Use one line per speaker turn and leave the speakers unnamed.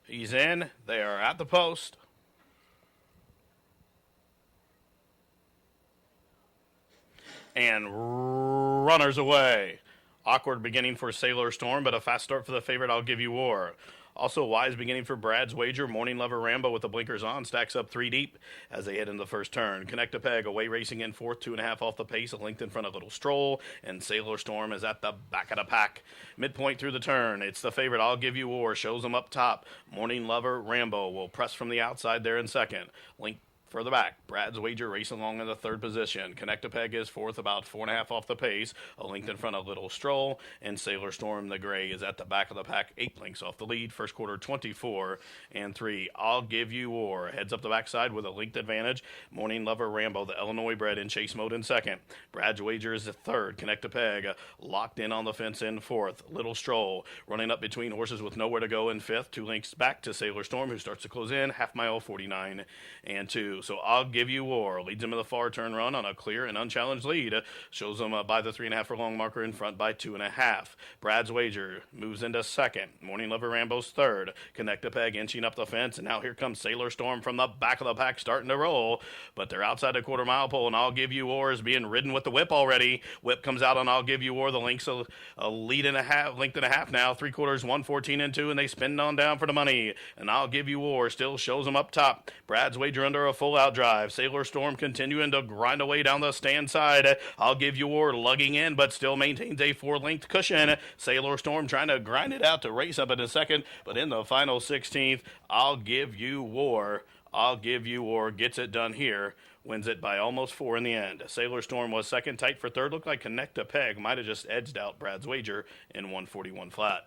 He's in. They are at the post. And runners away. Awkward beginning for Sailor Storm, but a fast start for the favorite. I'll Give You War. Also, wise beginning for Brad's Wager. Morning Lover Rambo with the blinkers on stacks up 3 deep as they head into the first turn. Connect a Peg away racing in fourth, 2.5 off the pace, a length in front of Little Stroll, and Sailor Storm is at the back of the pack. Midpoint through the turn, it's the favorite. I'll Give You War shows them up top. Morning Lover Rambo will press from the outside there in second. Link further back, Brad's Wager racing along in the third position. Connect a Peg is fourth, about 4.5 off the pace. A length in front of Little Stroll, and Sailor Storm the Gray is at the back of the pack, 8 lengths off the lead. First quarter 24-3. I'll Give You War heads up the backside with a length advantage. Morning Lover Rambo, the Illinois bred, in chase mode in second. Brad's Wager is the third. Connect a Peg locked in on the fence in fourth. Little Stroll running up between horses with nowhere to go in fifth. 2 lengths back to Sailor Storm, who starts to close in. Half mile 49-2. So I'll Give You War leads him to the far turn run on a clear and unchallenged lead. Shows him by the 3.5 furlong marker in front by 2.5. Brad's Wager moves into second. Morning Lover Rambo's third. Connect a Peg inching up the fence, and now here comes Sailor Storm from the back of the pack starting to roll. But they're outside the quarter mile pole, and I'll Give You War is being ridden with the whip already. Whip comes out on I'll Give You War. The length's a lead and a half, length and a half now. 3/4, 114-2, and they spin on down for the money. And I'll Give You War still shows them up top. Brad's Wager under a full out drive. Sailor Storm continuing to grind away down the stand side. I'll Give You War lugging in, but still maintains a 4-length cushion. Sailor Storm trying to grind it out to race up in a second, but in the final 16th, I'll Give You War. I'll Give You War gets it done here. Wins it by almost 4 in the end. Sailor Storm was second, tight for third. Looked like Connect a Peg might have just edged out Brad's Wager in 141 flat.